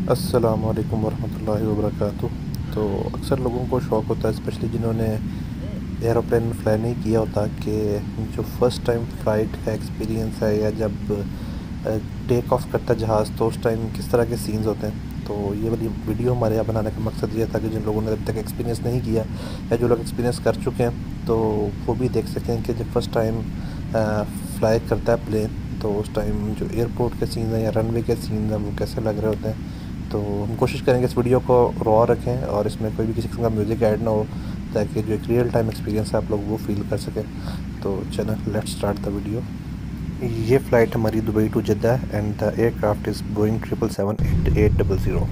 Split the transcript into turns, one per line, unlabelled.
अस्सलाम वालेकुम वरहमतुल्लाहि वबरकातुह। तो अक्सर लोगों को शौक़ होता है, स्पेशली जिन्होंने एरोप्लेन में फ्लाई नहीं किया होता, कि जो फ़र्स्ट टाइम फ़्लाइट का एक्सपीरियंस है या जब टेक ऑफ करता है जहाज़, तो उस टाइम किस तरह के सीन्स होते हैं। तो ये वाली वीडियो हमारे यहाँ बनाने का मकसद ये था कि जिन लोगों ने अभी तक एक्सपीरियंस नहीं किया या जो लोग एक्सपीरियंस कर चुके हैं तो वो भी देख सकें कि जब फ़र्स्ट टाइम फ़्लाई करता है प्लेन, तो उस टाइम जो एयरपोर्ट के सीन हैं या रनवे के सीन हैं वो कैसे लग रहे होते हैं। तो हम कोशिश करेंगे इस वीडियो को रॉ रखें और इसमें कोई भी किसी किस्म का म्यूज़िक ऐड ना हो, ताकि जो एक रियल टाइम एक्सपीरियंस है आप लोग वो फील कर सकें। तो चलें, लेट्स स्टार्ट द वीडियो। ये फ़्लाइट हमारी Dubai to Jeddah and the aircraft is Boeing 777-800।